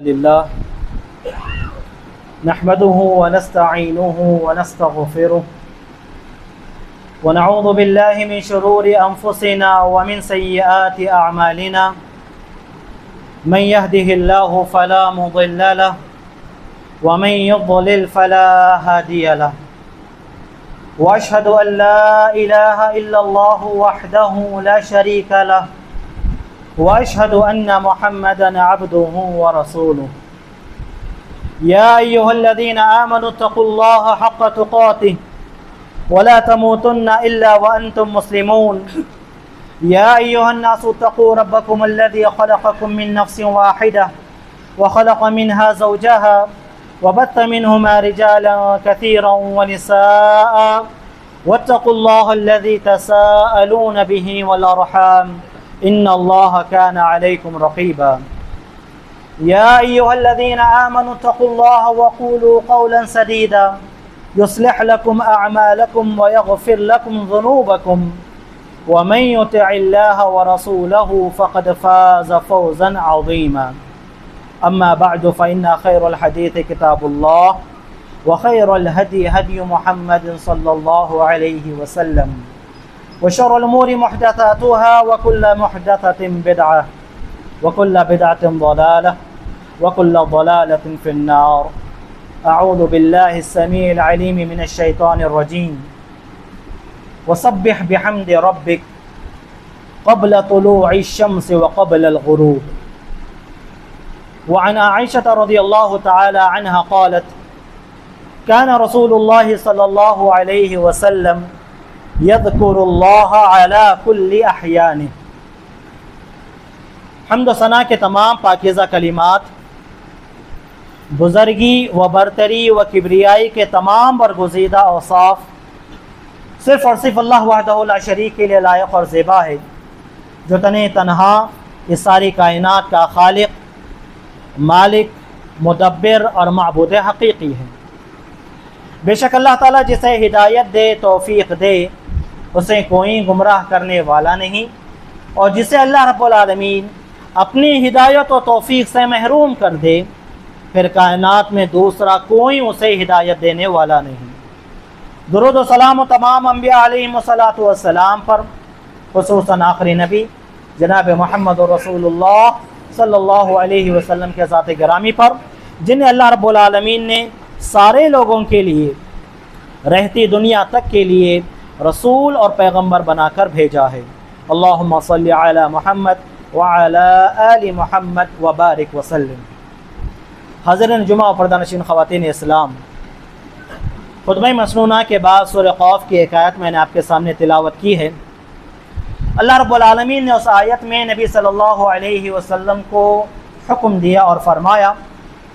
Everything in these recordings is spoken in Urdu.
لله نحمده ونستعينه ونستغفره ونعوذ بالله من شرور أنفسنا ومن سيئات أعمالنا من يهده الله فلا مضل له ومن يضلل فلا هادي له وأشهد أن لا إله إلا الله وحده لا شريك له وأشهد أن محمدًا عبده ورسوله يا أيها الذين آمنوا اتقوا الله حق تقاته ولا تموتن إلا وأنتم مسلمون يا أيها الناس اتقوا ربكم الذي خلقكم من نفس واحدة وخلق منها زوجها وبث منهما رجالا كثيرا ونساء واتقوا الله الذي تساءلون به والأرحام إن الله كان عليكم رقيبا يا أيها الذين آمنوا اتقوا الله وقولوا قولا سديدا يصلح لكم أعمالكم ويغفر لكم ذنوبكم ومن يطع الله ورسوله فقد فاز فوزا عظيما أما بعد فإن خير الحديث كتاب الله وخير الهدي هدي محمد صلى الله عليه وسلم وشر الأمور محدثاتها وكل محدثة بدعة وكل بدعة ضلالة وكل ضلالة في النار أعوذ بالله السميع العليم من الشيطان الرجيم وسبح بحمد ربك قبل طلوع الشمس وقبل الغروب وعن عائشة رضي الله تعالى عنها قالت كان رسول الله صلى الله عليه وسلم یذکر اللہ علی کل احیانہ۔ حمد و ثنا کے تمام پاکیزہ کلمات بزرگی و برتری و کبریائی کے تمام برگزیدہ اوصاف صرف اور صرف اللہ وحدہ لا شریک کے لیے لائق اور زیبا ہے، جو تنہا اس ساری کائنات کا خالق، مالک، مدبر اور معبود حقیقی ہے۔ بے شک اللہ تعالیٰ جسے ہدایت دے، توفیق دے، اسے کوئی گمراہ کرنے والا نہیں، اور جسے اللہ رب العالمین اپنی ہدایت و توفیق سے محروم کر دے، پھر کائنات میں دوسرا کوئی اسے ہدایت دینے والا نہیں۔ درود و سلام و تمام انبیاء علیہم السلام پر، خصوصاً آخری نبی جناب محمد رسول اللہ صلی اللہ علیہ وسلم کے ذات گرامی پر، جنہیں اللہ رب العالمین نے سارے لوگوں کے لیے رہتی دنیا تک کے لیے رسول اور پیغمبر بنا کر بھیجا ہے۔ اللہم صلی علی محمد وعلی آل محمد وبارک وسلم۔ حاضرین جمعہ و پردہ نشین خواتین اسلام، خطبہ مسنونہ کے بعد سورہ قاف کی ایک آیت میں نے آپ کے سامنے تلاوت کی ہے۔ اللہ رب العالمین نے اس آیت میں نبی صلی اللہ علیہ وسلم کو حکم دیا اور فرمایا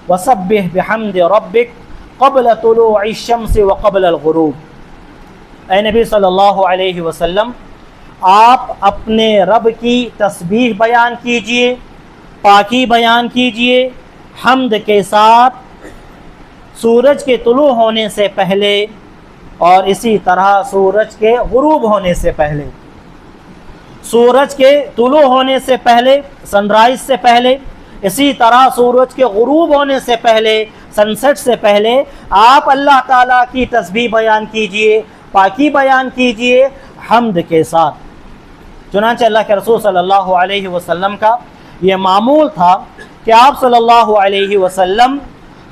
وَسَبِّحْ بِحَمْدِ رَبِّكَ قبل طلوع الشمس وقبل الغروب۔ اے نبی صلی اللہ علیہ وسلم، آپ اپنے رب کی تسبیح بیان کیجئے، پاکی بیان کیجئے، حمد کے ساتھ سورج کے طلوع ہونے سے پہلے اور اسی طرح سورج کے غروب ہونے سے پہلے۔ سورج کے طلوع ہونے سے پہلے، سن رائز سے پہلے، اسی طرح سورج کے غروب ہونے سے پہلے، سن سیٹ سے پہلے آپ اللہ تعالیٰ کی تسبیح بیان کیجئے، پاکی بیان کیجئے حمد کے ساتھ۔ چنانچہ اللہ کے رسول صلی اللہ علیہ وسلم کا یہ معمول تھا کہ آپ صلی اللہ علیہ وسلم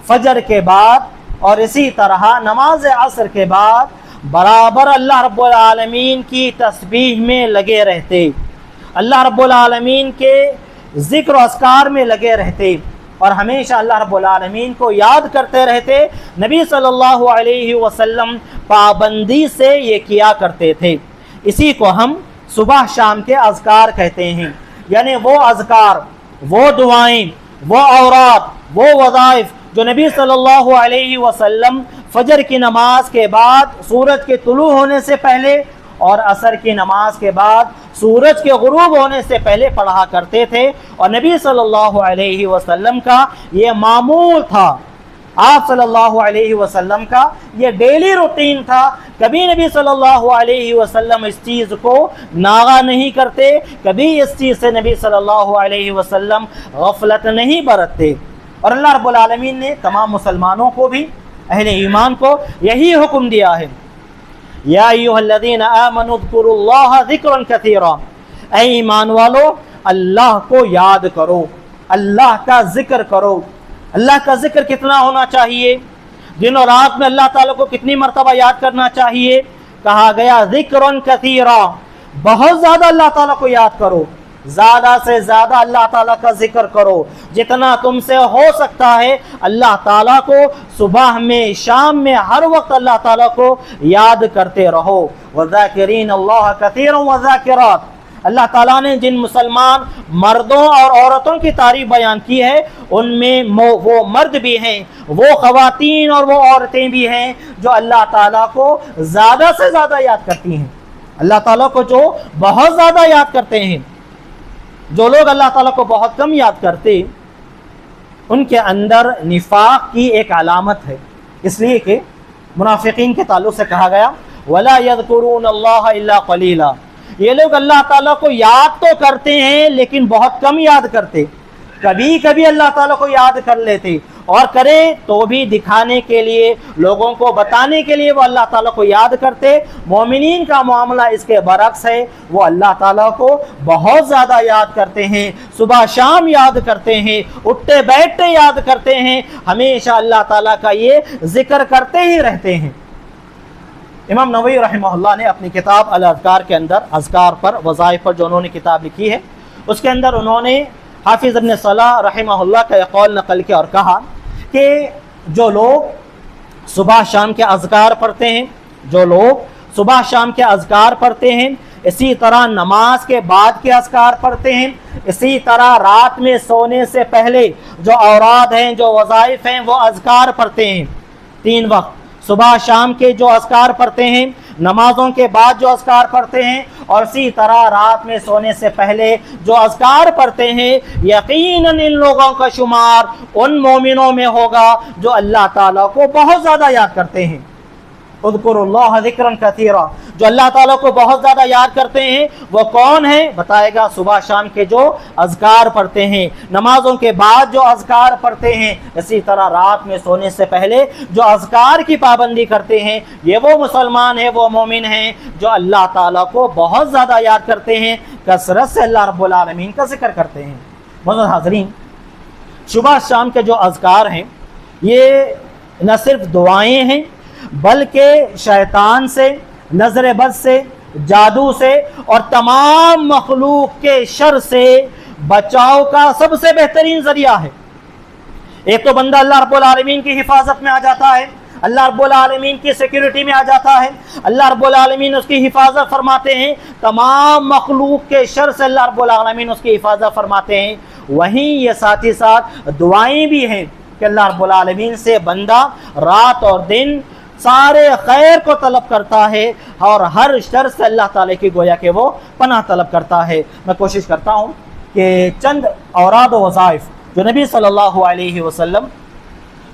فجر کے بعد اور اسی طرح نماز عصر کے بعد برابر اللہ رب العالمین کی تسبیح میں لگے رہتے، اللہ رب العالمین کے ذکر و اذکار میں لگے رہتے، اور ہمیشہ اللہ رب العالمین کو یاد کرتے رہتے۔ نبی صلی اللہ علیہ وسلم پابندی سے یہ کیا کرتے تھے۔ اسی کو ہم صبح شام کے اذکار کہتے ہیں، یعنی وہ اذکار، وہ دعائیں، وہ اوراد، وہ وظائف جو نبی صلی اللہ علیہ وسلم فجر کی نماز کے بعد سورج کے طلوع ہونے سے پہلے اور عصر کی نماز کے بعد سورج کے غروب ہونے سے پہلے پڑھا کرتے تھے، اور نبی صلی اللہ علیہ وسلم کا یہ معمول تھا۔ آپ صلی اللہ علیہ وسلم کا یہ ڈیلی روٹین تھا۔ کبھی نبی صلی اللہ علیہ وسلم اس چیز کو ناغہ نہیں کرتے، کبھی اس چیز سے نبی صلی اللہ علیہ وسلم غفلت نہیں برتتے۔ اور اللہ رب العالمین نے تمام مسلمانوں کو بھی، اہل ایمان کو یہی حکم دیا ہے، یا ایھا الذین آمنوا اذکروا اللہ ذکرا کثیرا، اے ایمان والو اللہ کو یاد کرو، اللہ کا ذکر کرو۔ اللہ کا ذکر کتنا ہونا چاہیے؟ دن اور رات میں اللہ تعالیٰ کو کتنی مرتبہ یاد کرنا چاہیے؟ کہا گیا ذکرا کثیرا، بہت زیادہ اللہ تعالیٰ کو یاد کرو، زیادہ سے زیادہ اللہ تعالیٰ کا ذکر کرو، جتنا تم سے ہو سکتا ہے اللہ تعالیٰ کو صبح میں، شام میں، ہر وقت اللہ تعالیٰ کو یاد کرتے رہو۔ وَذَاكِرِينَ اللَّهَ كَثِيرًا وَذَاكِرَاتٍ، اللہ تعالیٰ نے جن مسلمان مردوں اور عورتوں کی تعریف بیان کی ہے، ان میں وہ مرد بھی ہیں، وہ خواتین اور وہ عورتیں بھی ہیں جو اللہ تعالیٰ کو زیادہ سے زیادہ یاد کرتی ہیں، اللہ تعالیٰ کو جو بہت زیادہ یاد کرتے ہیں۔ جو لوگ اللہ تعالیٰ کو بہت کم یاد کرتے، ان کے اندر نفاق کی ایک علامت ہے، اس لیے کہ منافقین کے تعلق سے کہا گیا وَلَا يَذْكُرُونَ اللَّهَ إِلَّا قَلِيلًا، یہ لوگ اللہ تعالیٰ کو یاد تو کرتے ہیں لیکن بہت کم یاد کرتے، کبھی کبھی اللہ تعالیٰ کو یاد کر لیتے، اور کرے تو بھی دکھانے کے لیے، لوگوں کو بتانے کے لیے وہ اللہ تعالیٰ کو یاد کرتے۔ مومنین کا معاملہ اس کے برعکس ہے، وہ اللہ تعالیٰ کو بہت زیادہ یاد کرتے ہیں، صبح شام یاد کرتے ہیں، اٹھتے بیٹھتے یاد کرتے ہیں، ہمیشہ اللہ تعالیٰ کا یہ ذکر کرتے ہی رہتے ہیں۔ امام نووی رحمہ اللہ نے اپنی کتاب الاذکار کے اندر، اذکار پر، وظائف پر جو انہوں نے کتاب لکھی ہے، اس کے اندر انہوں نے حافظ ابن صلاح رحمہ اللہ کا یہ قول نقل کیا اور کہا کہ جو لوگ صبح شام کے اذکار پڑھتے ہیں، جو لوگ صبح شام کے اذکار پڑھتے ہیں، اسی طرح نماز کے بعد کے اذکار پڑھتے ہیں، اسی طرح رات میں سونے سے پہلے جو اوراد ہیں، جو وظائف ہیں، وہ اذکار پڑھتے ہیں، 3 وقت صبح شام کے جو اذکار پڑھتے ہیں، نمازوں کے بعد جو اذکار پڑھتے ہیں، اور اسی طرح رات میں سونے سے پہلے جو اذکار پڑھتے ہیں، یقیناً ان لوگوں کا شمار ان مومنوں میں ہوگا جو اللہ تعالیٰ کو بہت زیادہ یاد کرتے ہیں۔ اذکروا اللہ ذکرا کثیرا، جو اللہ تعالیٰ کو بہت زیادہ یاد کرتے ہیں وہ کون ہیں؟ بتائے گا صبح شام کے جو اذکار پڑھتے ہیں، نمازوں کے بعد جو اذکار پڑھتے ہیں، اسی طرح رات میں سونے سے پہلے جو اذکار کی پابندی کرتے ہیں، یہ وہ مسلمان ہیں، وہ مومن ہیں جو اللہ تعالیٰ کو بہت زیادہ یاد کرتے ہیں، کثرت سے اللہ رب العالمین کا ذکر کرتے ہیں۔ معزز حاضرین، صبح شام کے جو اذکار ہیں یہ نہ صرف دعائیں ہیں بلکہ شیطان سے، نظر بد سے، جادو سے اور تمام مخلوق کے شر سے بچاؤ کا سب سے بہترین ذریعہ ہے۔ ایک تو بندہ اللہ رب العالمین کی حفاظت میں آ جاتا ہے، اللہ رب العالمین کی سیکیورٹی میں آ جاتا ہے، اللہ رب العالمین اس کی حفاظت فرماتے ہیں، تمام مخلوق کے شر سے اللہ رب العالمین اس کی حفاظت فرماتے ہیں۔ وہیں یہ ساتھ ہی ساتھ دعائیں بھی ہیں کہ اللہ رب العالمین سے بندہ رات اور دن سارے خیر کو طلب کرتا ہے اور ہر شر سے اللہ تعالیٰ کی گویا کہ وہ پناہ طلب کرتا ہے۔ میں کوشش کرتا ہوں کہ چند اوراد و وظائف جو نبی صلی اللہ علیہ وسلم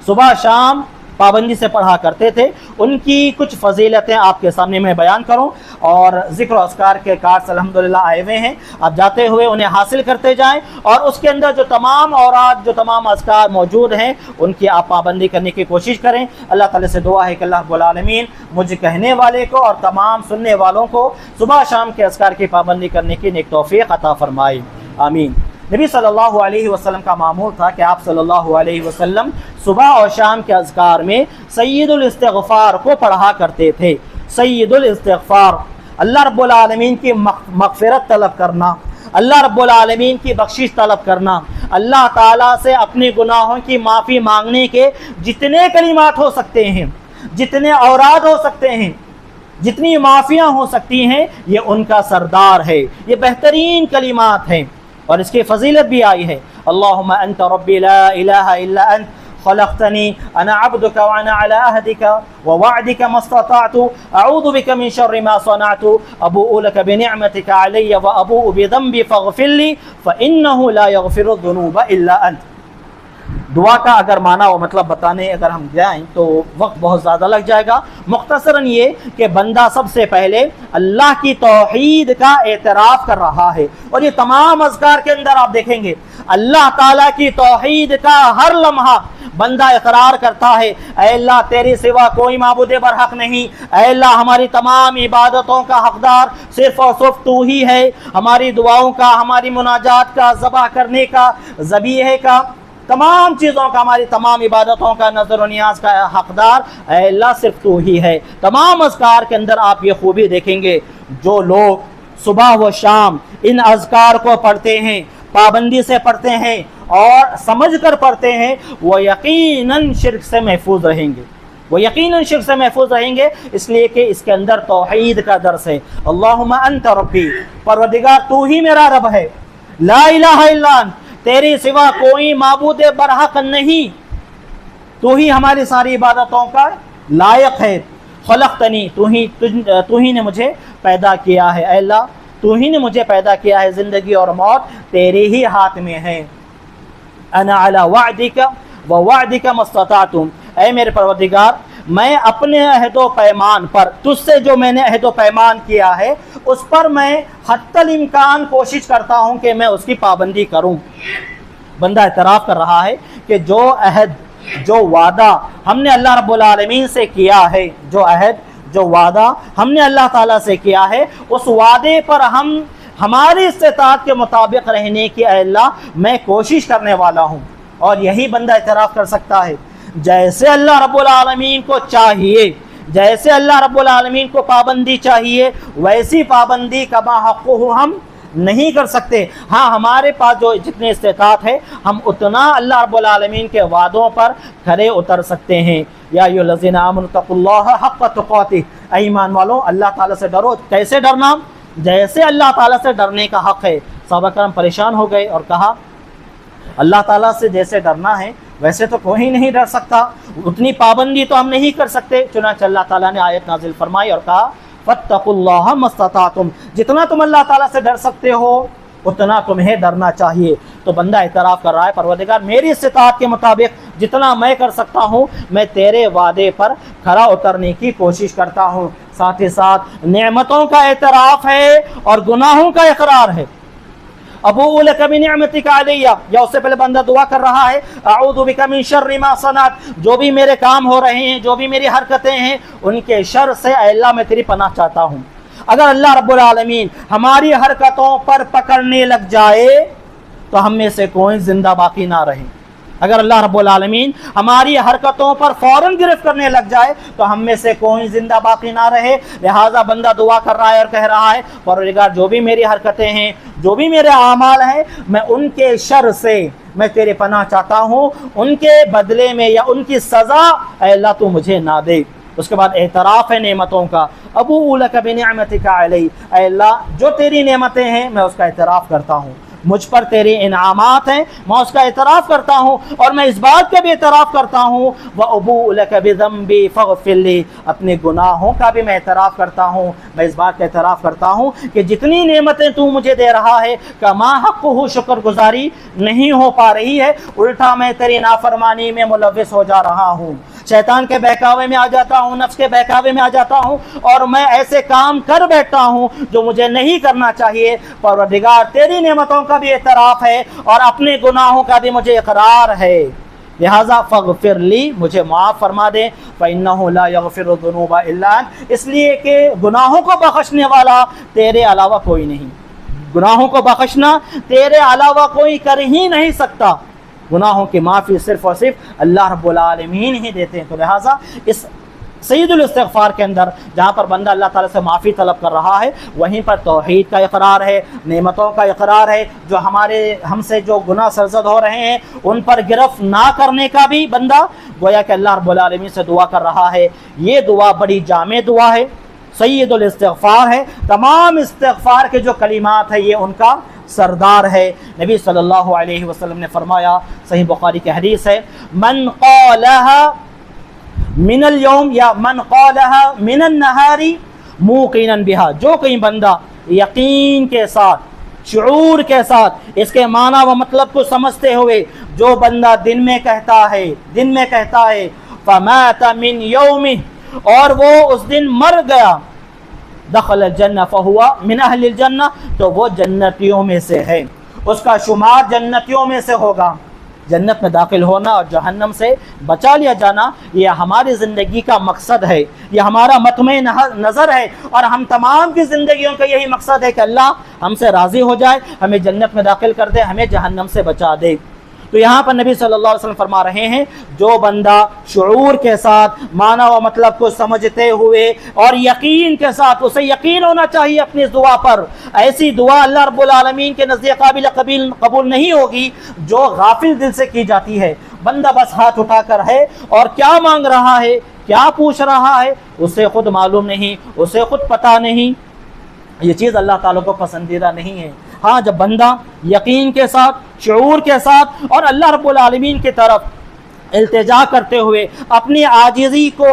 صبح شام پابندی سے پڑھا کرتے تھے، ان کی کچھ فضیلتیں آپ کے سامنے میں بیان کروں، اور ذکر و اذکار کے کارڈز الحمدللہ آئے ہوئے ہیں، آپ جاتے ہوئے انہیں حاصل کرتے جائیں، اور اس کے اندر جو تمام اوراد، جو تمام اذکار موجود ہیں ان کی آپ پابندی کرنے کی کوشش کریں۔ اللہ تعالیٰ سے دعا ہے کہ اللہ رب العالمین مجھ کہنے والے کو اور تمام سننے والوں کو صبح شام کے اذکار کی پابندی کرنے کی نیک توفیق عطا فرمائے، آمین۔ نبی صلی اللہ علیہ وسلم کا معمول تھا کہ آپ صلی اللہ علیہ وسلم صبح اور شام کے اذکار میں سید الاستغفار کو پڑھا کرتے تھے۔ سید الاستغفار، اللہ رب العالمین کی مغفرت طلب کرنا، اللہ رب العالمین کی بخشش طلب کرنا، اللہ تعالیٰ سے اپنے گناہوں کی معافی مانگنے کے جتنے کلمات ہو سکتے ہیں، جتنے اوراد ہو سکتے ہیں، جتنی معافیاں ہو سکتی ہیں، یہ ان کا سردار ہے، یہ بہترین کلمات ہیں، اور اس کی فضیلت بھی آئی ہے۔ اللہم انت ربی لا الہ الا انت خلقتنی انا عبدک وانا علی عہدک ووعدک ما استطعت اعوذ بک من شر ما صنعت ابوء لک بنعمتک علی وابوء بذنبی فاغفر لی فانہ لا یغفر الذنوب الا انت۔ دعا کا اگر معنی و مطلب بتانے اگر ہم جائیں تو وقت بہت زیادہ لگ جائے گا. مختصراً یہ کہ بندہ سب سے پہلے اللہ کی توحید کا اعتراف کر رہا ہے. اور یہ تمام اذکار کے اندر آپ دیکھیں گے اللہ تعالیٰ کی توحید کا ہر لمحہ بندہ اقرار کرتا ہے اے اللہ تیری سوا کوئی معبود برحق نہیں، اے اللہ ہماری تمام عبادتوں کا حقدار صرف اور صرف تو ہی ہے، ہماری دعاؤں کا، ہماری مناجات کا، ذبح کرنے کا، ذبیحے کا، تمام چیزوں کا، ہماری تمام عبادتوں کا، نظر و نیاز کا حقدار اے اللہ صرف تو ہی ہے. تمام اذکار کے اندر آپ یہ خوبی دیکھیں گے جو لوگ صبح و شام ان اذکار کو پڑھتے ہیں، پابندی سے پڑھتے ہیں اور سمجھ کر پڑھتے ہیں، وہ یقیناً شرک سے محفوظ رہیں گے. وہ یقیناً شرک سے محفوظ رہیں گے، اس لیے کہ اس کے اندر توحید کا درس ہے. اللہم انت ربی، پروردگار تو ہی میرا رب ہے، لا الہ الا انت، تیری سوا کوئی معبود برحق نہیں، تو ہی ہماری ساری عبادتوں کا لائق ہے. خلقتنی، تو ہی نے مجھے پیدا کیا ہے، اے اللہ تو ہی نے مجھے پیدا کیا ہے، زندگی اور موت تیرے ہی ہاتھ میں ہے. انا علی وعدک ووعدک ما استطعت، اے میرے پروردگار میں اپنے عہد و پیمان پر، تجھ سے جو میں نے عہد و پیمان کیا ہے اس پر میں حتی الامکان کوشش کرتا ہوں کہ میں اس کی پابندی کروں. بندہ اعتراف کر رہا ہے کہ جو عہد، جو وعدہ ہم نے اللہ رب العالمین سے کیا ہے، جو عہد، جو وعدہ ہم نے اللہ تعالیٰ سے کیا ہے، اس وعدے پر ہم ہماری استطاعت کے مطابق رہنے کی اے اللہ میں کوشش کرنے والا ہوں. اور یہی بندہ اعتراف کر سکتا ہے جیسے اللہ رب العالمین کو چاہیے، جیسے اللہ رب العالمین کو پابندی چاہیے ویسی پابندی کما حقہ ہم نہیں کر سکتے. ہاں ہمارے پاس جو جتنی استطاعت ہے ہم اتنا اللہ رب العالمین کے وعدوں پر کھرے اتر سکتے ہیں. یا ایھا الذین آمنوا اتقوا اللہ حق تقاتہ، اے ایمان والو اللہ تعالیٰ سے ڈرو. کیسے ڈرنا؟ جیسے اللہ تعالیٰ سے ڈرنے کا حق ہے. صحابہ کرام پریشان ہو گئے اور کہا اللہ تعالیٰ سے جیسے ڈرنا ہے ویسے تو کوئی نہیں ڈر سکتا، اتنی پابندی تو ہم نہیں کر سکتے. چنانچہ اللہ تعالیٰ نے آیت نازل فرمائی اور کہا فاتقوا اللہ ما استطعتم، جتنا تم اللہ تعالیٰ سے ڈر سکتے ہو اتنا تمہیں ڈرنا چاہیے. تو بندہ اعتراف کر رہا ہے پروردگار میری استطاعت کے مطابق جتنا میں کر سکتا ہوں میں تیرے وعدے پر کھرا اترنے کی کوشش کرتا ہوں. ساتھ ہی ساتھ نعمتوں کا اعتراف ہے اور گناہوں کا اقرار ہے. ابوء لک بنعمتک علی، یا اس سے پہلے بندہ دعا کر رہا ہے اعوذ بک من شر ما صنعت، جو بھی میرے کام ہو رہے ہیں، جو بھی میری حرکتیں ہیں ان کے شر سے اے اللہ میں تیری پناہ چاہتا ہوں. اگر اللہ رب العالمین ہماری حرکتوں پر پکڑنے لگ جائے تو ہم میں سے کوئی زندہ باقی نہ رہے. اگر اللہ رب العالمین ہماری حرکتوں پر فوراً گرفت کرنے لگ جائے تو ہم میں سے کوئی زندہ باقی نہ رہے. لہٰذا بندہ دعا کر رہا ہے اور کہہ رہا ہے پروردگار جو بھی میری حرکتیں ہیں، جو بھی میرے اعمال ہیں، میں ان کے شر سے میں تیرے پناہ چاہتا ہوں، ان کے بدلے میں یا ان کی سزا اے اللہ تو مجھے نہ دے. اس کے بعد اعتراف ہے نعمتوں کا. ابوء لک بنعمتک علی، اے اللہ جو تیری نعمتیں ہیں میں اس کا اعتراف کرتا ہوں، مجھ پر تیرے انعامات ہیں میں اس کا اعتراف کرتا ہوں، اور میں اس بات کا بھی اعتراف کرتا ہوں وابوء لک بذنبی فاغفر لی، اپنے گناہوں کا بھی میں اعتراف کرتا ہوں. میں اس بات کا اعتراف کرتا ہوں کہ جتنی نعمتیں تو مجھے دے رہا ہے کما حق ہو شکر گزاری نہیں ہو پا رہی ہے، الٹا میں تیری نافرمانی میں ملوث ہو جا رہا ہوں، شیطان کے بہکاوے میں آ جاتا ہوں، نفس کے بہکاوے میں آ جاتا ہوں اور میں ایسے کام کر بیٹھتا ہوں جو مجھے نہیں کرنا چاہیے. پروردگار تیری نعمتوں کا بھی اعتراف ہے اور اپنے گناہوں کا بھی مجھے اقرار ہے، لہذا فاغفر لی، مجھے معاف فرما دے. فإنہ لا یغفر الذنوب الا انت، اس لیے کہ گناہوں کو بخشنے والا تیرے علاوہ کوئی نہیں. گناہوں کو بخشنا تیرے علاوہ کوئی کر ہی نہیں سکتا. گناہوں کی معافی صرف اور صرف اللہ رب العالمین ہی دیتے ہیں. تو لہٰذا اس سید الاستغفار کے اندر جہاں پر بندہ اللہ تعالیٰ سے معافی طلب کر رہا ہے وہیں پر توحید کا اقرار ہے، نعمتوں کا اقرار ہے، جو ہم سے جو گناہ سرزد ہو رہے ہیں ان پر گرفت نہ کرنے کا بھی بندہ گویا کہ اللہ رب العالمین سے دعا کر رہا ہے. یہ دعا بڑی جامع دعا ہے، سید الاستغفار ہے. تمام استغفار کے جو کلمات ہیں یہ ان کا سردار ہے. نبی صلی اللہ علیہ وسلم نے فرمایا، صحیح بخاری کی حدیث ہے، من قالها من اليوم یا من قالها من النهار موقنا بها، جو کہیں بندہ یقین کے ساتھ، شعور کے ساتھ، اس کے معنی و مطلب کو سمجھتے ہوئے جو بندہ دن میں کہتا ہے فمات من یومہ، اور وہ اس دن مر گیا، دخل الجنہ فہوا من اہل الجنہ، تو وہ جنتیوں میں سے ہے، اس کا شمار جنتیوں میں سے ہوگا۔ جنت میں داخل ہونا اور جہنم سے بچا لیا جانا، یہ ہماری زندگی کا مقصد ہے، یہ ہمارا مطمع نظر ہے، اور ہم تمام کی زندگیوں کا یہی مقصد ہے کہ اللہ ہم سے راضی ہو جائے، ہمیں جنت میں داخل کر دے، ہمیں جہنم سے بچا دے۔ تو یہاں پر نبی صلی اللہ علیہ وسلم فرما رہے ہیں، جو بندہ شعور کے ساتھ معنی و مطلب کو سمجھتے ہوئے اور یقین کے ساتھ، اسے یقین ہونا چاہیے اپنی دعا پر، ایسی دعا اللہ رب العالمین کے نزدیک قابل قبول نہیں ہوگی جو غافل دل سے کی جاتی ہے۔ بندہ بس ہاتھ اٹھا کر ہے اور کیا مانگ رہا ہے، کیا پوچھ رہا ہے، اسے خود معلوم نہیں، اسے خود پتہ نہیں، یہ چیز اللہ تعالیٰ کو پسندیدہ نہیں ہے۔ ہاں، جب بندہ یقین کے ساتھ، شعور کے ساتھ اور اللہ رب العالمین کی طرف التجا کرتے ہوئے، اپنی عاجزی کو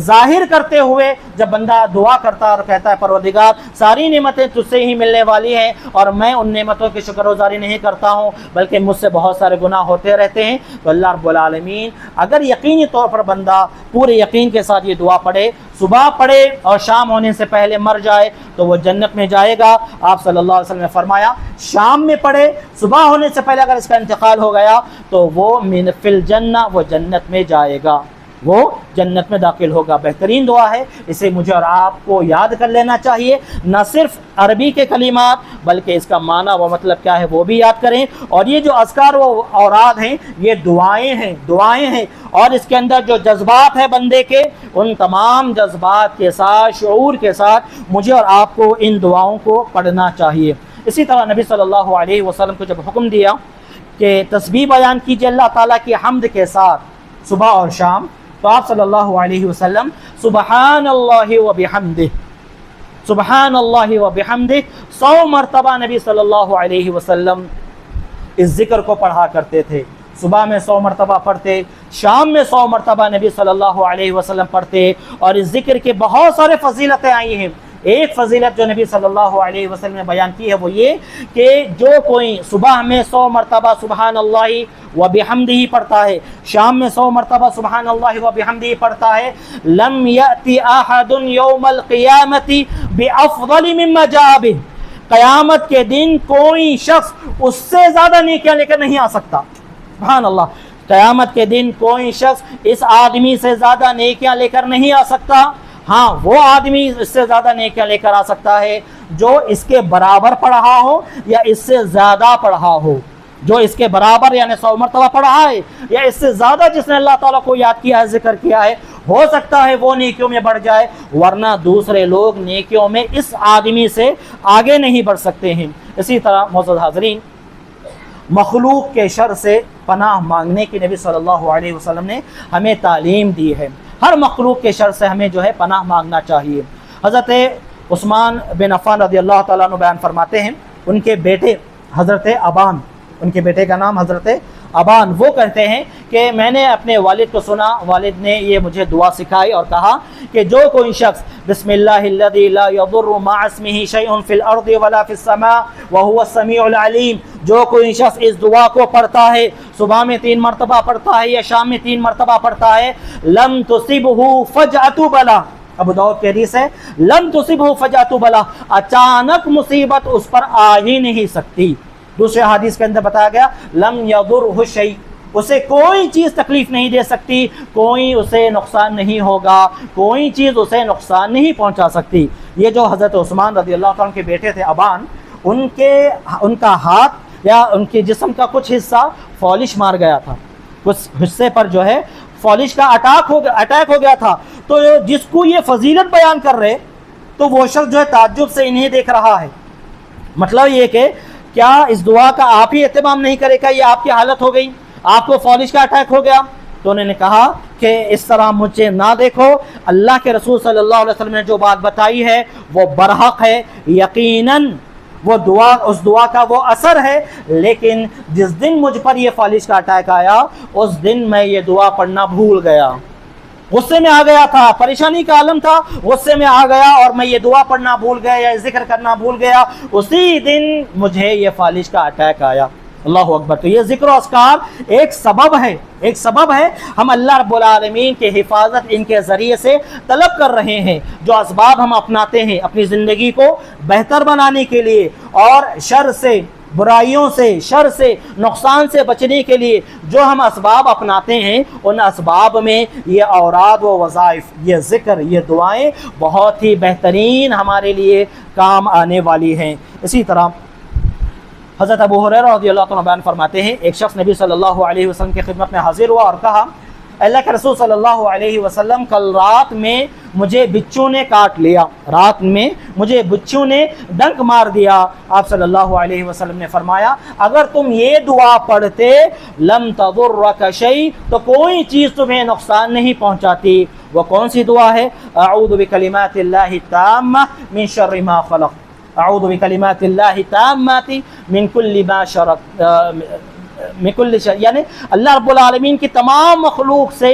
ظاہر کرتے ہوئے جب بندہ دعا کرتا اور کہتا ہے پروردگار ساری نعمتیں تجھ سے ہی ملنے والی ہیں اور میں ان نعمتوں کی شکر گزاری نہیں کرتا ہوں بلکہ مجھ سے بہت سارے گناہ ہوتے رہتے ہیں، تو اللہ رب العالمین اگر یقینی طور پر بندہ پورے یقین کے ساتھ یہ دعا پڑھے، صبح پڑھے اور شام ہونے سے پہلے مر جائے تو وہ جنت میں جائے گا۔ آپ صلی اللہ علیہ وسلم نے فرمایا شام میں پڑھے، صبح ہونے سے پہلے اگر اس کا انتقال ہو گیا تو وہ من فی الجنہ، وہ جنت میں جائے گا، وہ جنت میں داخل ہوگا۔ بہترین دعا ہے، اسے مجھے اور آپ کو یاد کر لینا چاہیے، نہ صرف عربی کے کلمات بلکہ اس کا معنی و مطلب کیا ہے وہ بھی یاد کریں، اور یہ جو اذکار و اوراد ہیں یہ دعائیں ہیں، اور اس کے اندر جو جذبات ہیں بندے کے، ان تمام جذبات کے ساتھ، شعور کے ساتھ مجھے اور آپ کو ان دعاؤں کو پڑھنا چاہیے۔ اسی طرح نبی صلی اللہ علیہ وسلم کو جب حکم دیا کہ تسبیح بیان کیجیے اللہ تعالیٰ کی حمد کے ساتھ صبح اور شام، تو آپ صلی اللہ علیہ وسلم سبحان اللہ و بحمدہ، سبحان اللہ و بحمدہ 100 مرتبہ نبی صلی اللہ علیہ وسلم اس ذکر کو پڑھا کرتے تھے۔ صبح میں 100 مرتبہ پڑھتے، شام میں 100 مرتبہ نبی صلی اللہ علیہ وسلم پڑھتے، اور اس ذکر کے بہت سارے فضیلتیں آئی ہیں۔ ایک فضیلت جو نبی صلی اللہ علیہ وسلم نے بیان کی ہے وہ یہ کہ جو کوئی صبح میں 100 مرتبہ سبحان اللہ و بحمدہ پڑھتا ہے، شام میں 100 مرتبہ سبحان اللہ و بحمدہ پڑھتا ہے، لم یأتی احد یوم القیامت بافضل مما جاء بہ، قیامت کے دن کوئی شخص اس سے زیادہ نیکیاں لے کر نہیں آ سکتا۔ سبحان اللہ، قیامت کے دن کوئی شخص اس آدمی سے زیادہ نیکیاں لے کر نہیں آ سکتا۔ ہاں، وہ آدمی اس سے زیادہ نیکیاں لے کر آ سکتا ہے جو اس کے برابر پڑھا ہو یا اس سے زیادہ پڑھا ہو، جو اس کے برابر یعنی 100 مرتبہ پڑھا ہے یا اس سے زیادہ جس نے اللہ تعالیٰ کو یاد کیا ہے، ذکر کیا ہے، ہو سکتا ہے وہ نیکیوں میں بڑھ جائے، ورنہ دوسرے لوگ نیکیوں میں اس آدمی سے آگے نہیں بڑھ سکتے ہیں۔ اسی طرح معزز حاضرین، مخلوق کے شر سے پناہ مانگنے کی نبی صلی اللہ علیہ وسلم نے ہمیں تعلیم دی ہے۔ ہر مخلوق کے شر سے ہمیں جو ہے پناہ مانگنا چاہیے۔ حضرت عثمان بن عفان رضی اللہ تعالیٰ عنہ بیان فرماتے ہیں، ان کے بیٹے حضرت ابان، ان کے بیٹے کا نام حضرت ابان، وہ کہتے ہیں کہ میں نے اپنے والد کو سنا، والد نے یہ مجھے دعا سکھائی اور کہا کہ جو کوئی شخص بسم اللہ الذی لا یضر مع اسمہ شیء فی الارض ولا فی السماء وہو السمیع العلیم، جو کوئی شخص اس دعا کو پڑھتا ہے، صبح میں 3 مرتبہ پڑھتا ہے یا شام میں 3 مرتبہ پڑھتا ہے، لم تصبہ فجعۃ بلا، ابو داؤد کی حدیث ہے، لم تصبہ فجعۃ بلا، اچانک مصیبت اس پر آ ہی نہیں سکتی۔ دوسرے حدیث کے اندر بتایا گیا لم یضرہ شیء، اسے کوئی چیز تکلیف نہیں دے سکتی، کوئی اسے نقصان نہیں ہوگا، کوئی چیز اسے نقصان نہیں پہنچا سکتی۔ یہ جو حضرت عثمان رضی اللہ عنہ کے بیٹے تھے ابان، ان کا ہاتھ یا ان کے جسم کا کچھ حصہ فالش مار گیا تھا، کچھ حصے پر جو ہے فالش کا اٹیک ہو گیا تھا، تو جس کو یہ فضیلت بیان کر رہے تو وہ شخص جو ہے تعجب سے انہیں دیکھ رہا ہے۔ مطلب یہ کہ کیا اس دعا کا آپ ہی اہتمام نہیں کرے گا، یہ آپ کی حالت ہو گئی، آپ کو فالش کا اٹیک ہو گیا؟ تو انہوں نے کہا کہ اس طرح مجھے نہ دیکھو، اللہ کے رسول صلی اللہ علیہ وسلم نے جو بات بتائی ہے وہ برحق ہے، یقیناً وہ دعا، اس دعا کا وہ اثر ہے، لیکن جس دن مجھ پر یہ فالش کا اٹیک آیا اس دن میں یہ دعا پڑھنا بھول گیا، غصے میں آ گیا تھا، پریشانی کا عالم تھا، غصے میں آ گیا اور میں یہ دعا پڑھنا بھول گیا یا ذکر کرنا بھول گیا، اسی دن مجھے یہ فالش کا اٹیک آیا۔ اللہ اکبر. تو یہ ذکر و اذکار ایک سبب ہے ہم اللہ رب العالمین کے حفاظت ان کے ذریعے سے طلب کر رہے ہیں. جو اسباب ہم اپناتے ہیں اپنی زندگی کو بہتر بنانے کے لیے اور شر سے، برائیوں سے، شر سے، نقصان سے بچنے کے لیے جو ہم اسباب اپناتے ہیں، ان اسباب میں یہ اوراد و وظائف، یہ ذکر، یہ دعائیں بہت ہی بہترین ہمارے لیے کام آنے والی ہیں. اسی طرح حضرت ابو ہریرہ رضی اللہ عنہ بیان فرماتے ہیں ایک شخص نبی صلی اللہ علیہ وسلم کی خدمت میں حاضر ہوا اور کہا اللہ کے رسول صلی اللہ علیہ وسلم کل رات میں مجھے بچھو نے کاٹ لیا، رات میں مجھے بچھو نے ڈنک مار دیا. آپ صلی اللہ علیہ وسلم نے فرمایا اگر تم یہ دعا پڑھتے لم تضرک شیء، تو کوئی چیز تمہیں نقصان نہیں پہنچاتی. وہ کون سی دعا ہے؟ اعوذ بکلمات اللہ التامہ من شر ما خلق، اعوذ بکلمات اللہ التامات من کل ما شرک، یعنی اللہ رب العالمین کی تمام مخلوق سے،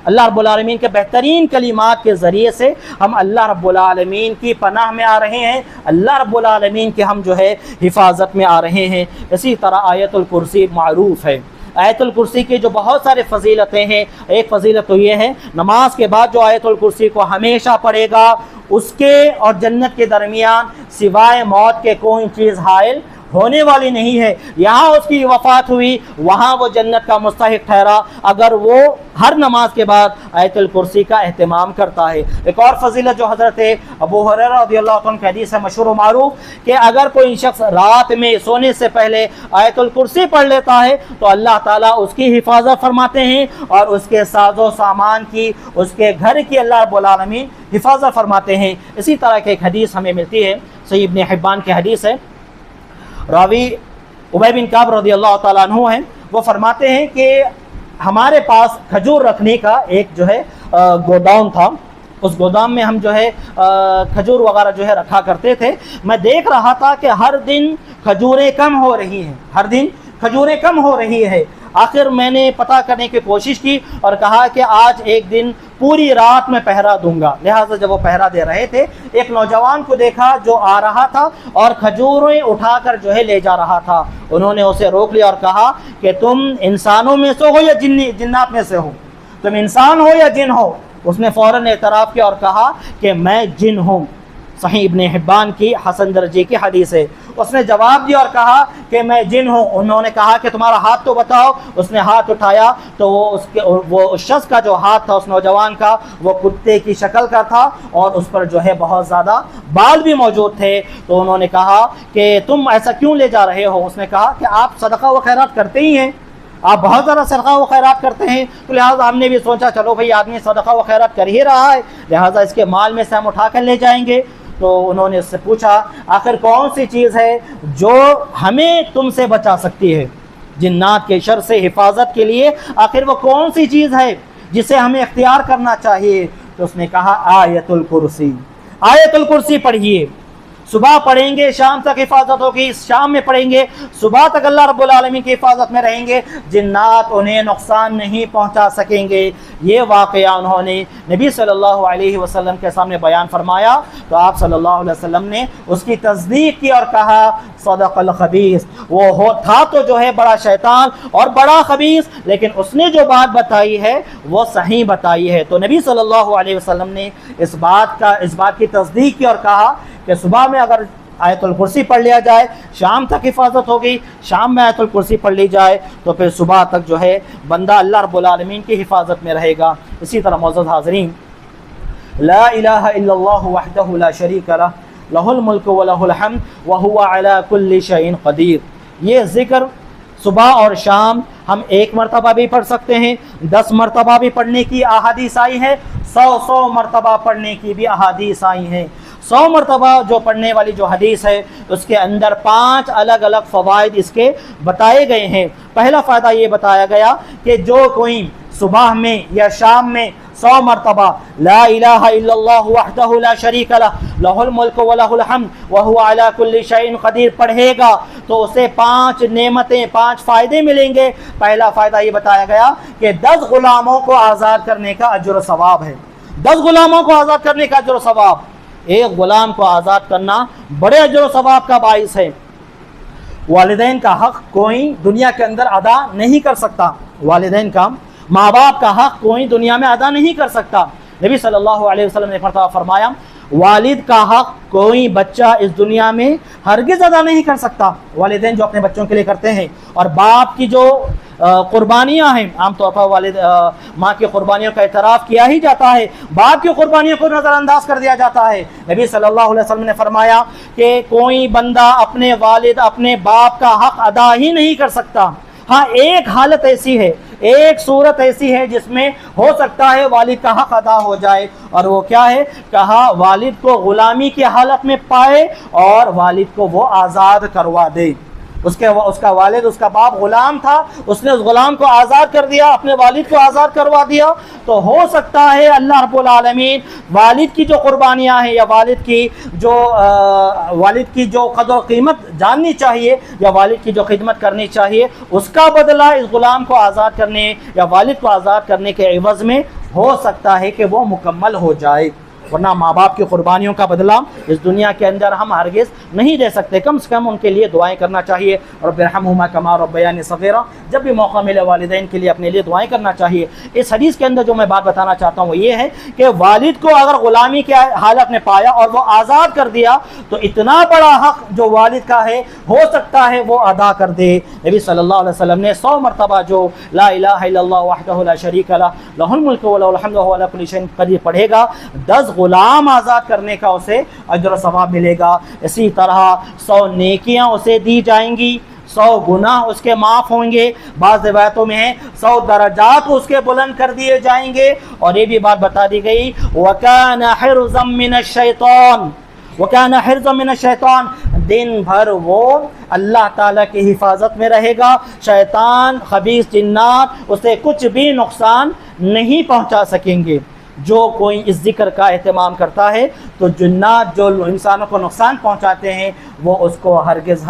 اللہ رب العالمین کے بہترین کلمات کے ذریعے سے ہم اللہ رب العالمین کی پناہ میں آ رہے ہیں، اللہ رب العالمین کے ہم جو ہے حفاظت میں آ رہے ہیں. اسی طرح آیت الکرسی معروف ہے. آیت الکرسی کی جو بہت سارے فضیلتیں ہیں، ایک فضیلت تو یہ ہے نماز کے بعد جو آیت الکرسی کو ہمیشہ پڑھے گا اس کے اور جنت کے درمیان سوائے موت کے کوئی چیز حائل ہونے والی نہیں ہے. یہاں اس کی وفات ہوئی، وہاں وہ جنت کا مستحق ٹھہرا اگر وہ ہر نماز کے بعد آیت الکرسی کا اہتمام کرتا ہے. ایک اور فضیلت جو حضرت ابو ہریرہ رضی اللہ عنہ کی حدیث ہے مشہور و معروف کہ اگر کوئی شخص رات میں سونے سے پہلے آیت الکرسی پڑھ لیتا ہے تو اللہ تعالیٰ اس کی حفاظت فرماتے ہیں اور اس کے ساز و سامان کی، اس کے گھر کی اللہ رب العالمین حفاظت فرماتے ہیں. اسی طرح کی ایک حدیث ہمیں ملتی ہے، صحیح ابن حبان کی حدیث ہے، راوی ابی بن کعب رضی اللہ تعالیٰ عنہ ہیں. وہ فرماتے ہیں کہ ہمارے پاس کھجور رکھنے کا ایک جو ہے گوداؤن تھا، اس گودام میں ہم جو ہے کھجور وغیرہ جو ہے رکھا کرتے تھے. میں دیکھ رہا تھا کہ ہر دن کھجوریں کم ہو رہی ہیں، ہر دن کھجوریں کم ہو رہی ہے. آخر میں نے پتہ کرنے کی کوشش کی اور کہا کہ آج ایک دن پوری رات میں پہرا دوں گا. لہٰذا جب وہ پہرا دے رہے تھے ایک نوجوان کو دیکھا جو آ رہا تھا اور کھجوریں اٹھا کر جو ہے لے جا رہا تھا. انہوں نے اسے روک لیا اور کہا کہ تم انسانوں میں سے ہو یا جنات میں سے ہو، تم انسان ہو یا جن ہو؟ اس نے فوراً اعتراف کیا اور کہا کہ میں جن ہوں. صحیح ابن حبان کی حسن درجے کی حدیث ہے. اس نے جواب دیا اور کہا کہ میں جن ہوں. انہوں نے کہا کہ تمہارا ہاتھ تو بتاؤ. اس نے ہاتھ اٹھایا تو وہ اس شخص کا جو ہاتھ تھا اس نوجوان کا وہ کتے کی شکل کا تھا اور اس پر جو ہے بہت زیادہ بال بھی موجود تھے. تو انہوں نے کہا کہ تم ایسا کیوں لے جا رہے ہو؟ اس نے کہا کہ آپ صدقہ و خیرات کرتے ہی ہیں، آپ بہت زیادہ صدقہ و خیرات کرتے ہیں، تو لہٰذا ہم نے بھی سوچا چلو بھائی آدمی صدقہ و خیرات کر ہی رہا ہے لہٰذا اس کے مال میں سے ہم اٹھا کر لے جائیں گے. تو انہوں نے اس سے پوچھا آخر کون سی چیز ہے جو ہمیں تم سے بچا سکتی ہے جنات کے شر سے حفاظت کے لیے؟ آخر وہ کون سی چیز ہے جسے ہمیں اختیار کرنا چاہیے؟ تو اس نے کہا آیت الکرسی. آیت الکرسی پڑھیے، صبح پڑھیں گے شام تک حفاظت ہوگی، شام میں پڑھیں گے صبح تک اللہ رب العالمین کی حفاظت میں رہیں گے، جنات انہیں نقصان نہیں پہنچا سکیں گے. یہ واقعہ انہوں نے نبی صلی اللہ علیہ وسلم کے سامنے بیان فرمایا تو آپ صلی اللہ علیہ وسلم نے اس کی تصدیق کی اور کہا صدق الخبیث. وہ تھا تو جو ہے بڑا شیطان اور بڑا خبیث، لیکن اس نے جو بات بتائی ہے وہ صحیح بتائی ہے. تو نبی صلی اللہ علیہ وسلم نے اس بات کی تصدیق کی اور کہا کہ صبح میں اگر آیت الکرسی پڑھ لیا جائے شام تک حفاظت ہوگی، شام میں آیت الکرسی پڑھ لی جائے تو پھر صبح تک جو ہے بندہ اللہ رب العالمین کی حفاظت میں رہے گا. اسی طرح معزز حاضرین، لا الہ الا اللہ وحدہ لا شریک لہ لہ الملک ولہ الحمد وہو علی کل شیء قدیر. یہ ذکر صبح اور شام ہم ایک مرتبہ بھی پڑھ سکتے ہیں، 10 مرتبہ بھی پڑھنے کی احادیث آئی ہے، 100 مرتبہ پڑھنے کی بھی احادیث آئی ہیں. 100 مرتبہ جو پڑھنے والی جو حدیث ہے اس کے اندر 5 الگ الگ فوائد اس کے بتائے گئے ہیں. پہلا فائدہ یہ بتایا گیا کہ جو کوئی صبح میں یا شام میں 100 مرتبہ لا الہ الا اللہ وحدہ لا شریک لہ لہ الملک ولہ الحمد وہو علی کل شیء قدیر پڑھے گا تو اسے 5 نعمتیں، 5 فائدے ملیں گے. پہلا فائدہ یہ بتایا گیا کہ 10 غلاموں کو آزاد کرنے کا اجر و ثواب ہے. 10 غلاموں کو آزاد کرنے کا اجر و ثواب، ایک غلام کو آزاد کرنا بڑے اجر و ثواب کا باعث ہے. والدین کا حق کوئی دنیا کے اندر ادا نہیں کر سکتا، والدین کا، ماں باپ کا حق کوئی دنیا میں ادا نہیں کر سکتا۔ نبی صلی اللہ علیہ وسلم نے فرمایا والد کا حق کوئی بچہ اس دنیا میں ہرگز ادا نہیں کر سکتا، والدین جو اپنے بچوں کے لیے کرتے ہیں، اور باپ کی جو قربانیاں ہیں، عام طور پر ماں کی قربانیوں کا اعتراف کیا ہی جاتا ہے، باپ کی قربانیوں کو نظر انداز کر دیا جاتا ہے۔ نبی صلی اللہ علیہ وسلم نے فرمایا کہ کوئی بندہ اپنے والد اپنے باپ کا حق ادا ہی نہیں کر سکتا۔ ہاں ایک حالت ایسی ہے، ایک صورت ایسی ہے جس میں ہو سکتا ہے والد کا حق ادا ہو جائے، اور وہ کیا ہے؟ کہا والد کو غلامی کی حالت میں پائے اور والد کو وہ آزاد کروا دے۔ اس کا والد، اس کا باپ غلام تھا، اس نے اس غلام کو آزاد کر دیا، اپنے والد کو آزاد کروا دیا، تو ہو سکتا ہے اللہ رب العالمین والد کی جو قربانیاں ہیں، یا والد کی جو قدر و قیمت جاننی چاہیے، یا والد کی جو خدمت کرنی چاہیے، اس کا بدلہ اس غلام کو آزاد کرنے یا والد کو آزاد کرنے کے عوض میں ہو سکتا ہے کہ وہ مکمل ہو جائے، ورنہ ماں باپ کی قربانیوں کا بدلہ اس دنیا کے اندر ہم ہرگز نہیں دے سکتے۔ کم سے کم ان کے لیے دعائیں کرنا چاہیے، رب ارحمہما کما ربیانی صغیرا، جب بھی موقع ملے والدین کے لیے اپنے لیے دعائیں کرنا چاہیے۔ اس حدیث کے اندر جو میں بات بتانا چاہتا ہوں وہ یہ ہے کہ والد کو اگر غلامی کی حالت میں پایا اور وہ آزاد کر دیا تو اتنا بڑا حق جو والد کا ہے ہو سکتا ہے وہ ادا کر دے۔ نبی صلی اللہ علیہ وسلم نے 100 مرتبہ جو لا الہ الا اللہ وحدہ لا شریک لہ لہ الملک وله الحمد وهو على كل شيء قدیر پڑھے گا، 10 غلام آزاد کرنے کا اسے اجر و ثواب ملے گا۔ اسی طرح 100 نیکیاں اسے دی جائیں گی، 100 گناہ اس کے معاف ہوں گے، بعض روایتوں میں ہے 100 درجات اس کے بلند کر دیے جائیں گے، اور یہ بھی بات بتا دی گئی وَكَانَ حِرْزًا مِّنَ الشَّيْطَانِ، وَكَانَ حِرْزًا مِّنَ الشَّيْطَانِ، دن بھر وہ اللہ تعالیٰ کی حفاظت میں رہے گا، شیطان خبیث جنات اسے کچھ بھی نقصان نہیں پہنچا سکیں گے۔ جو کوئی اس ذکر کا اہتمام کرتا ہے تو جنات جو انسانوں کو نقصان پہنچاتے ہیں وہ اس کو ہرگز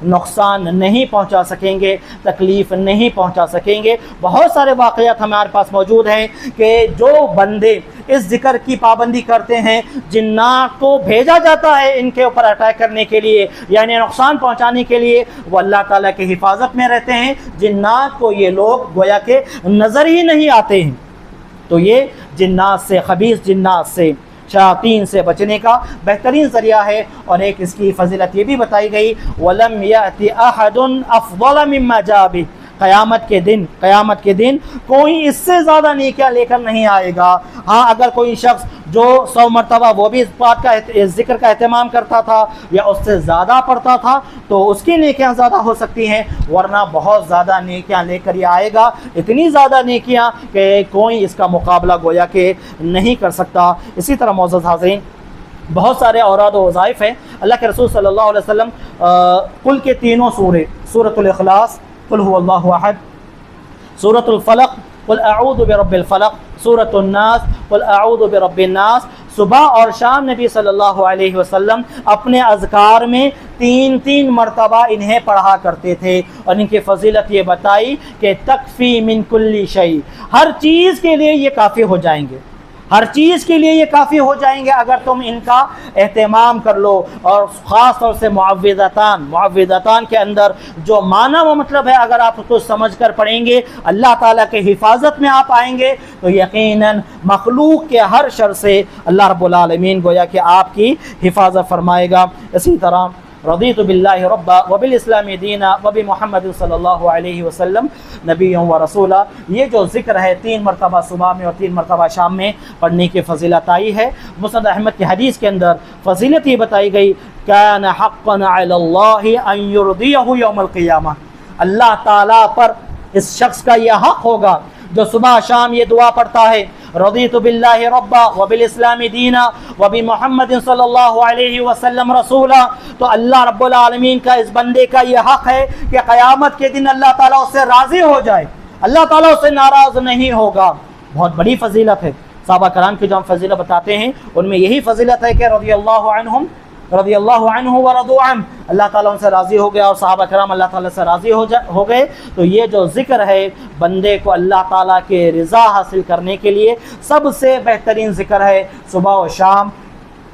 نقصان نہیں پہنچا سکیں گے، تکلیف نہیں پہنچا سکیں گے۔ بہت سارے واقعات ہمارے پاس موجود ہیں کہ جو بندے اس ذکر کی پابندی کرتے ہیں، جنات کو بھیجا جاتا ہے ان کے اوپر اٹیک کرنے کے لیے، یعنی نقصان پہنچانے کے لیے، وہ اللہ تعالیٰ کی حفاظت میں رہتے ہیں۔ جنات کو یہ لوگ گویا کہ نظر ہی نہیں آتے ہیں۔ تو یہ جنات سے، خبیث جنات سے، شیاطین سے بچنے کا بہترین ذریعہ ہے۔ اور ایک اس کی فضیلت یہ بھی بتائی گئی وَلَمْ يَأْتِ أَحَدٌ أَفْضَلَ مِمَّا جَاءَ بِهِ، قیامت کے دن کوئی اس سے زیادہ نیکیاں لے کر نہیں آئے گا۔ ہاں اگر کوئی شخص جو 100 مرتبہ وہ بھی اس بات کا ذکر کا اہتمام کرتا تھا یا اس سے زیادہ پڑھتا تھا تو اس کی نیکیاں زیادہ ہو سکتی ہیں، ورنہ بہت زیادہ نیکیاں لے کر یہ آئے گا، اتنی زیادہ نیکیاں کہ کوئی اس کا مقابلہ گویا کہ نہیں کر سکتا۔ اسی طرح معزز حاضرین، بہت سارے اوراد و وظائف ہیں۔ اللہ کے رسول صلی اللہ علیہ وسلم قل کے تینوں سورے، سورۃ الاخلاص، قل هو اللہ احد، سورۃ الفلق، قل اعوذ برب الفلق، سورۃ الناس، قل اعوذ برب الناس، صبح اور شام نبی صلی اللہ علیہ وسلم اپنے اذکار میں 3 مرتبہ انہیں پڑھا کرتے تھے، اور ان کی فضیلت یہ بتائی کہ تکفی من کل شیء، ہر چیز کے لیے یہ کافی ہو جائیں گے، ہر چیز کے لیے یہ کافی ہو جائیں گے اگر تم ان کا اہتمام کر لو۔ اور خاص طور سے معوذتان کے اندر جو معنی و مطلب ہے اگر آپ اس کو سمجھ کر پڑھیں گے، اللہ تعالیٰ کے حفاظت میں آپ آئیں گے تو یقیناً مخلوق کے ہر شر سے اللہ رب العالمین گویا کہ آپ کی حفاظت فرمائے گا۔ اسی طرح رضیت باللہ ربا وبالاسلام دینا وبمحمد صلی اللہ علیہ وسلم نبی و رسولا، یہ جو ذکر ہے 3 مرتبہ صبح میں اور 3 مرتبہ شام میں پڑھنے کی فضیلت آئی ہے۔ مسند احمد کی حدیث کے اندر فضیلت یہ بتائی گئی کان حقا علی اللہ ان یرضیہ یوم القیامہ، اللہ تعالیٰ پر اس شخص کا یہ حق ہوگا جو صبح شام یہ دعا پڑھتا ہے رضیت باللہ ربا وبالاسلام دینا وبمحمد صلی اللہ علیہ وسلم رسولا، تو اللہ رب العالمین کا اس بندے کا یہ حق ہے کہ قیامت کے دن اللہ تعالیٰ اس سے راضی ہو جائے، اللہ تعالیٰ اس سے ناراض نہیں ہوگا۔ بہت بڑی فضیلت ہے۔ صحابہ کرام کی جو ہم فضیلت بتاتے ہیں ان میں یہی فضیلت ہے کہ رضی اللہ عنہ ورضوا عنہ، اللہ تعالیٰ ان سے راضی ہو گیا اور صحابہ کرام اللہ تعالیٰ سے راضی ہو گئے۔ تو یہ جو ذکر ہے بندے کو اللہ تعالیٰ کے رضا حاصل کرنے کے لیے سب سے بہترین ذکر ہے۔ صبح و شام